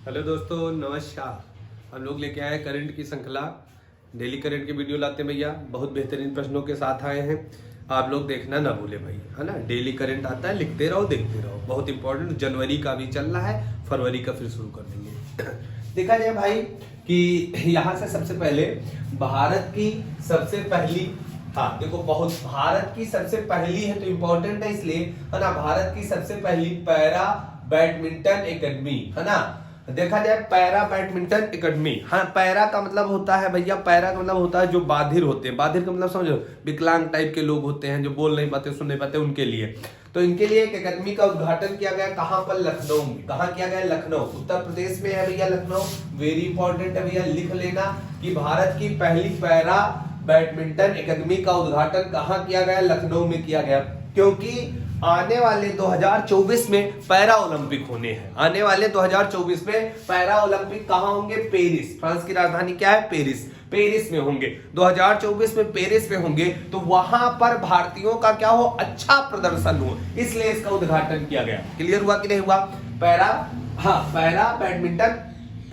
Hello दोस्तों, नमस्कार। हम लोग लेके आए हैं करंट की श्रृंखला। डेली करंट की वीडियो लाते हैं भैया, बहुत बेहतरीन प्रश्नों के साथ आए हैं। आप लोग देखना ना भूले भाई, है ना। डेली करंट आता है, लिखते रहो, देखते रहो, बहुत इंपॉर्टेंट। जनवरी का भी चल रहा है, फरवरी का फिर शुरू कर देंगे। देखा जाए भाई कि यहाँ से सबसे पहले भारत की सबसे पहली, हाँ देखो, बहुत भारत की सबसे पहली है तो इंपॉर्टेंट है इसलिए, है ना। भारत की सबसे पहली पैरा बैडमिंटन एकेडमी, है ना। देखा जाए पैरा बैडमिंटन एकेडमी, हाँ पैरा का मतलब होता है भैया, पैरा का मतलब होता है जो बाधिर होते हैं। बाधिर का मतलब समझो, विकलांग टाइप के लोग होते हैं जो बोल नहीं पाते, सुन नहीं पाते, उनके लिए। तो इनके लिए एक एकेडमी का उद्घाटन किया गया। कहां पर? लखनऊ में। कहां किया गया? लखनऊ, उत्तर प्रदेश में है भैया लखनऊ। वेरी इंपॉर्टेंट है भैया, लिख लेना कि भारत की पहली पैरा बैडमिंटन एकेडमी का उद्घाटन कहां किया गया? लखनऊ में किया गया। क्योंकि आने वाले 2024 में पैरा ओलंपिक होने हैं। आने वाले 2024 में पैरा ओलंपिक कहां होंगे? पेरिस। फ्रांस की राजधानी क्या है? पेरिस। पेरिस में होंगे 2024 में, पेरिस में होंगे। तो वहां पर भारतीयों का क्या हो? अच्छा प्रदर्शन हो, इसलिए इसका उद्घाटन किया गया। क्लियर हुआ कि नहीं हुआ? पैरा, हाँ पैरा बैडमिंटन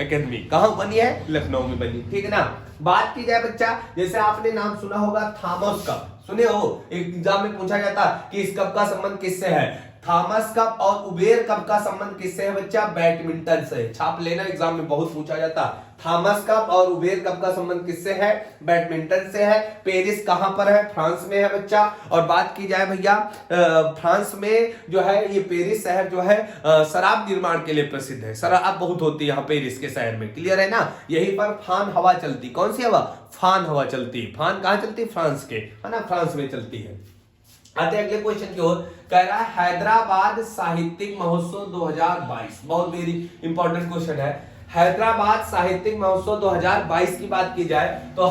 एकेडमी कहां बनी है? लखनऊ में बनी। ठीक है ना। बात की जाए बच्चा, जैसे आपने नाम सुना होगा थॉमस कप, सुने हो? एग्जाम में पूछा जाता कि इस कप का संबंध किससे है? थॉमस कप और उबेर कप का संबंध किससे है बच्चा? बैडमिंटन से। छाप लेना, एग्जाम में बहुत पूछा जाता। थॉमस कप और उबेर कप का संबंध किससे है? बैडमिंटन से है। पेरिस कहां पर है? फ्रांस में है बच्चा। और बात की जाए भैया, फ्रांस में जो है ये पेरिस शहर जो है शराब निर्माण के लिए प्रसिद्ध है। शराब बहुत होती है यहाँ पेरिस के शहर में। क्लियर है ना। यही पर फान हवा चलती। कौन सी हवा? फान हवा चलती है। फान कहां चलती है? फ्रांस के, है ना, फ्रांस में चलती है। आते अगले क्वेश्चन की ओर। कह रहा है हैदराबाद साहित्यिक महोत्सव 2022, बहुत वेरी इंपॉर्टेंट क्वेश्चन है। हैदराबाद साहित्यिक महोत्सव 2022 की बात की जाए तो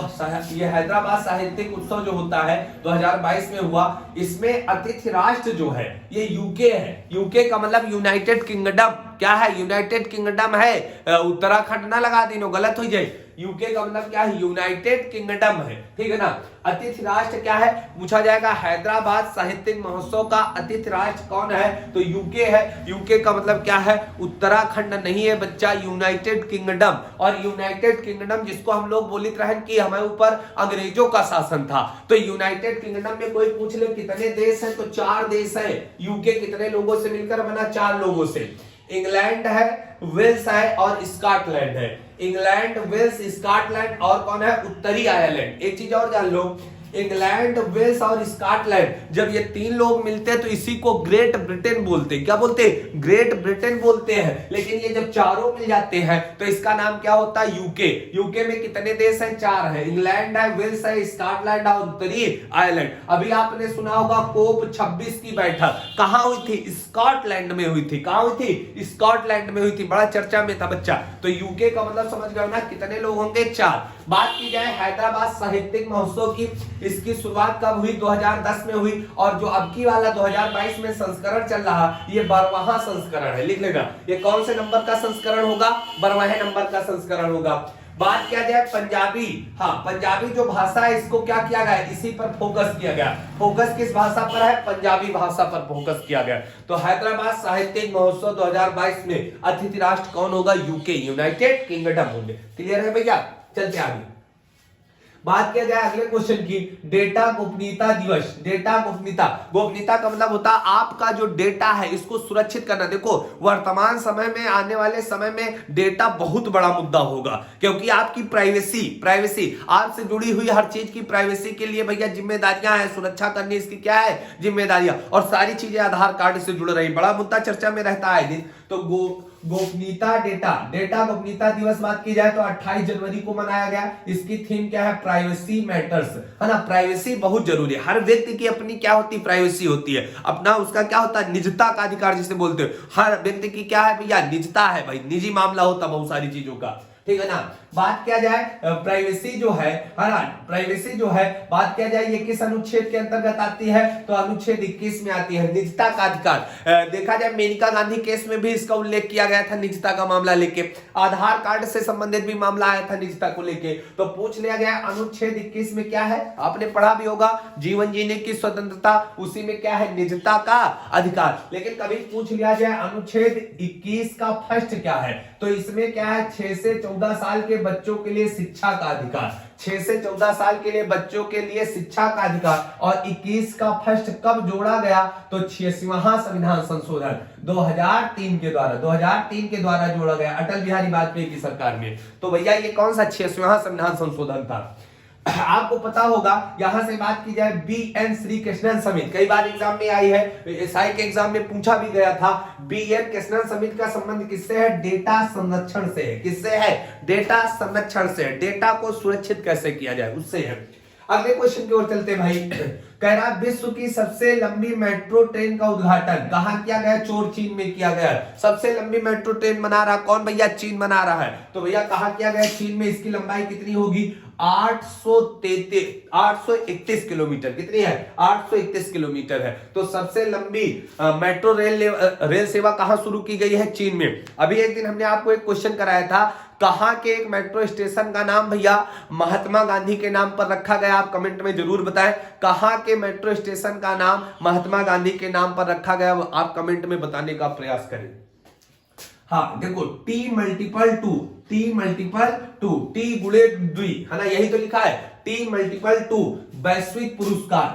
ये हैदराबाद साहित्यिक उत्सव जो होता है 2022 में हुआ। इसमें अतिथि राष्ट्र जो है ये यूके है। यूके का मतलब यूनाइटेड किंगडम। क्या है? यूनाइटेड किंगडम है। उत्तराखंड ना लगा देनो, गलत हो जाए। यूके का मतलब क्या है? यूनाइटेड किंगडम है। ठीक है ना। अतिथि राष्ट्र क्या है पूछा जाएगा। हैदराबाद साहित्यिक महोत्सव का अतिथि राष्ट्र कौन है? तो यूके है। यूके का मतलब क्या है? उत्तराखंड नहीं है बच्चा, यूनाइटेड किंगडम। और यूनाइटेड किंगडम जिसको हम लोग बोलित रहे कि हमारे ऊपर अंग्रेजों का शासन था, तो यूनाइटेड किंगडम में कोई पूछ ले कितने देश हैं, तो 4 देश है। यूके कितने लोगों से मिलकर बना? 4 लोगों से। इंग्लैंड है, वेल्स है और स्कॉटलैंड है। इंग्लैंड, वेल्स, स्कॉटलैंड और कौन है? उत्तरी आयरलैंड। एक चीज और जान लो, इंग्लैंड, वेल्स और स्कॉटलैंड जब ये 3 लोग मिलते हैं तो इसी को ग्रेट ब्रिटेन बोलते हैं। क्या बोलते हैं? ग्रेट ब्रिटेन बोलते हैं। लेकिन ये जब चारों मिल जाते हैं तो इसका नाम क्या होता है? यूके। यूके में कितने देश हैं? 4 है। इंग्लैंड है, वेल्स है, स्कॉटलैंड और उत्तरी आयरलैंड। अभी आपने सुना होगा कोप 26 की बैठक कहां हुई थी? स्कॉटलैंड में हुई थी। कहां हुई थी? स्कॉटलैंड में हुई थी। बड़ा चर्चा में था बच्चा। तो यूके का मतलब समझ गए ना, कितने लोग होंगे? 4। बात की जाए हैदराबाद साहित्यिक महोत्सव की, इसकी शुरुआत कब हुई? 2010 में हुई। और जो अब की वाला 2022 में संस्करण चल रहा, ये 12वां संस्करण है। लिख लेना, ये कौन से नंबर का संस्करण होगा? 12वें नंबर का संस्करण होगा। बात किया जाए पंजाबी, हाँ पंजाबी जो भाषा है इसको क्या किया गया? इसी पर फोकस किया गया। फोकस किस भाषा पर है? पंजाबी भाषा पर फोकस किया गया। तो हैदराबाद साहित्यिक महोत्सव 2022 में अतिथि राष्ट्र कौन होगा? यूके, यूनाइटेड किंगडम होंगे। क्लियर है भैया? चलते आगे। बात किया जाए अगले क्वेश्चन की, डेटा गोपनीयता दिवस। डेटा गोपनीयता, गोपनीयता का मतलब होता है आपका जो डेटा है इसको सुरक्षित करना। देखो वर्तमान समय में, आने वाले समय में डेटा बहुत बड़ा मुद्दा होगा, क्योंकि आपकी प्राइवेसी, प्राइवेसी आपसे जुड़ी हुई हर चीज की प्राइवेसी के लिए भैया जिम्मेदारियां हैं। सुरक्षा करनी इसकी क्या है? जिम्मेदारियां। और सारी चीजें आधार कार्ड से जुड़ रही, बड़ा मुद्दा चर्चा में रहता है दिन। तो गोपनीयता, डेटा गोपनीयता दिवस बात की जाए तो 28 जनवरी को मनाया गया। इसकी थीम क्या है? प्राइवेसी मैटर्स, है ना। प्राइवेसी बहुत जरूरी है। हर व्यक्ति की अपनी क्या होती? प्राइवेसी होती है। अपना उसका क्या होता है? निजता का अधिकार जिसे बोलते हैं। हर व्यक्ति की क्या है भैया? निजता है भाई, निजी मामला होता बहुत सारी चीजों का। ठीक है ना। बात किया जाए प्राइवेसी जो है ना, प्राइवेसी जो है बात किया जाए ये किस अनुच्छेद के अंतर्गत आती है, तो अनुच्छेद 21 में आती है, निजता का अधिकार। देखा जाए मेनका गांधी केस में भी इसका उल्लेख किया गया था, निजता का मामला लेके। आधार कार्ड से संबंधित भी मामला आया था निजता को लेके, तो पूछ लिया गया अनुच्छेद 21 में क्या है, आपने पढ़ा भी होगा, जीवन जीने की स्वतंत्रता, उसी में क्या है, निजता का अधिकार। लेकिन कभी पूछ लिया जाए अनुच्छेद 21 का फर्स्ट क्या है, तो इसमें क्या है, 6 से 14 साल के बच्चों के लिए शिक्षा का अधिकार, 6 से 14 साल के लिए बच्चों के लिए शिक्षा का अधिकार। और 21 का फर्स्ट कब जोड़ा गया, तो 86वां संविधान संशोधन 2003 के द्वारा जोड़ा गया अटल बिहारी वाजपेयी की सरकार में। तो भैया ये कौन सा 86वां संविधान संशोधन था, आपको पता होगा। यहां से बात की जाए BN श्री कृष्णन समिति, कई बार एग्जाम में आई है, एसआई के एग्जाम में पूछा भी गया था। BN कृष्णन समिति का संबंध किससे है, डेटा संरक्षण से है। किससे है, डेटा संरक्षण से, डेटा को सुरक्षित कैसे किया जाए उससे है। अगले क्वेश्चन की ओर चलते भाई। कह रहा विश्व की सबसे लंबी मेट्रो ट्रेन का उद्घाटन कहां किया गया, चोर चीन में किया गया। सबसे लंबी मेट्रो ट्रेन बना रहा कौन भैया, चीन बना रहा है। तो भैया कहां किया गया, चीन में। इसकी लंबाई कितनी होगी, 831 किलोमीटर। कितनी है, 831 किलोमीटर है। तो सबसे लंबी मेट्रो रेल सेवा कहां शुरू की गई है, चीन में। अभी एक दिन हमने आपको एक क्वेश्चन कराया था, कहां के एक मेट्रो स्टेशन का नाम भैया महात्मा गांधी के नाम पर रखा गया, आप कमेंट में जरूर बताएं। कहां के मेट्रो स्टेशन का नाम महात्मा गांधी के नाम पर रखा गया, आप कमेंट में बताने का प्रयास करें। हाँ देखो, T×2, T गुणे द्वि, है ना, यही तो लिखा है, T×2 वैश्विक पुरस्कार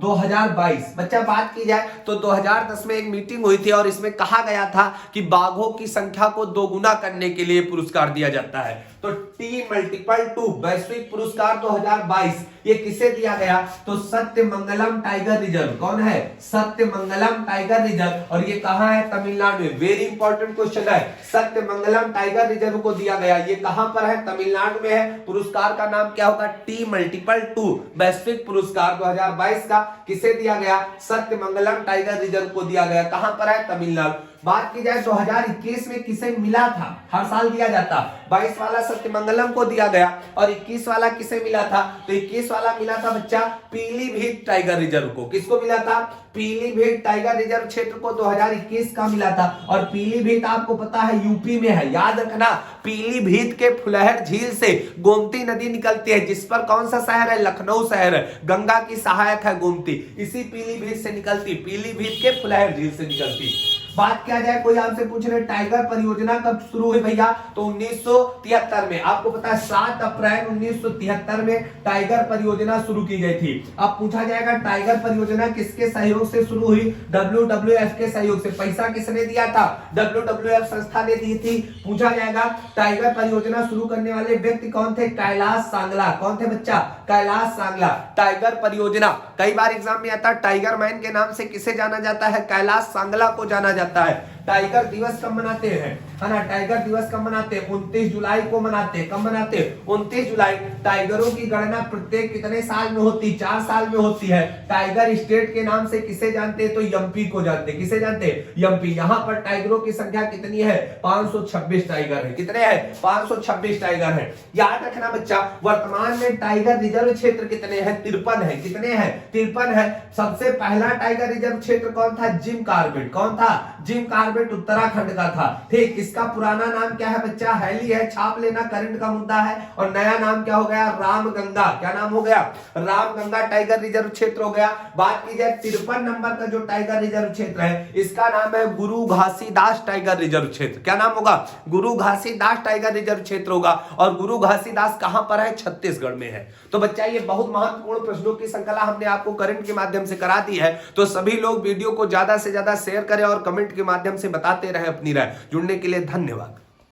2022। बच्चा बात की जाए तो 2010 में एक मीटिंग हुई थी और इसमें कहा गया था कि बाघों की संख्या को दोगुना करने के लिए पुरस्कार दिया जाता है। तो T×2 वैश्विक पुरस्कार 2022 ये किसे दिया गया, तो सत्यमंगलम टाइगर रिजर्व। कौन है, सत्यमंगलम टाइगर रिजर्व। और ये कहां है, तमिलनाडु में। वेरी इंपॉर्टेंट क्वेश्चन है, सत्यमंगलम टाइगर रिजर्व को दिया गया, ये कहां पर है, तमिलनाडु में है। पुरस्कार का नाम क्या होगा, T×2 वैश्विक पुरस्कार 2022 का किसे दिया गया, सत्यमंगलम टाइगर रिजर्व को दिया गया। कहां पर है, तमिलनाडु। बात की जाए 2021 में किसे मिला था, हर साल दिया जाता, 22 वाला सत्यमंगलम को दिया गया और 21 वाला किसे मिला था, तो 21 वाला मिला था बच्चा पीलीभीत टाइगर रिजर्व को। किसको मिला था, पीलीभीत टाइगर रिजर्व क्षेत्र को 2021 का मिला था। और पीलीभीत आपको पता है यूपी में है, याद रखना। पीलीभीत के फुलहर झील से गोमती नदी निकलती है, जिस पर कौन सा शहर है, लखनऊ शहर है। गंगा की सहायक है गोमती, इसी पीलीभीत से निकलती, पीलीभीत के फुलहर झील से निकलती। बात किया जाए, कोई आपसे पूछ रहे टाइगर परियोजना कब शुरू हुई भैया, तो 1973 में। आपको पता है 7 अप्रैल 1973 में टाइगर परियोजना शुरू की गई थी। अब पूछा जाएगा टाइगर परियोजना किसके सहयोग से शुरू हुई, WWF के सहयोग से। पैसा किसने दिया था, WWF संस्था ने दी थी। पूछा जाएगा टाइगर परियोजना शुरू करने वाले व्यक्ति कौन थे, कैलाश सांगला। कौन थे बच्चा, कैलाश सांगला। टाइगर परियोजना कई बार एग्जाम में आता है, टाइगर मैन के नाम से किसे जाना जाता है, कैलाश सांगला को जाना जाता है। टाइगर दिवस कब मनाते हैं, है ना, टाइगर दिवस कब मनाते हैं, 29 जुलाई को मनाते हैं। कब मनाते हैं, 29 जुलाई। टाइगरों की गणना प्रत्येक कितने साल में होती, 4 साल में होती है। टाइगर स्टेट के नाम से किसे जानते हैं, तो एमपी को जानते हैं। किसे जानते हैं, एमपी। यहाँ पर टाइगरों की संख्या कितनी है, 526 टाइगर है। कितने हैं, 526 टाइगर है। याद रखना बच्चा, वर्तमान में टाइगर रिजर्व क्षेत्र कितने हैं, 53 है। कितने हैं, 53 है। सबसे पहला टाइगर रिजर्व क्षेत्र कौन था, जिम कार्बेट। कौन था, जिम कार्बेट उत्तराखंड का था। ठीक, इसका पुराना नाम क्या है बच्चा, हैली है। छाप लेना, करंट का मुद्दा है। और नया नाम क्या हो गया, रामगंगा। क्या नाम हो गया, रामगंगा टाइगर रिजर्व क्षेत्र हो गया। बात की जाए 53 नंबर का जो टाइगर रिजर्व क्षेत्र है, इसका नाम है गुरु घासीदास टाइगर रिजर्व क्षेत्र। क्या नाम होगा, गुरु घासीदास टाइगर रिजर्व क्षेत्र होगा। और गुरु घासीदास कहां पर है, छत्तीसगढ़ में है। तो बच्चा ये बहुत महत्वपूर्ण प्रश्नों की श्रृंखला हमने आपको करंट के माध्यम से करा दी है। तो सभी लोग वीडियो को ज्यादा से ज्यादा शेयर करें और कमेंट के माध्यम से बताते रहे अपनी राय। जुड़ने के लिए धन्यवाद।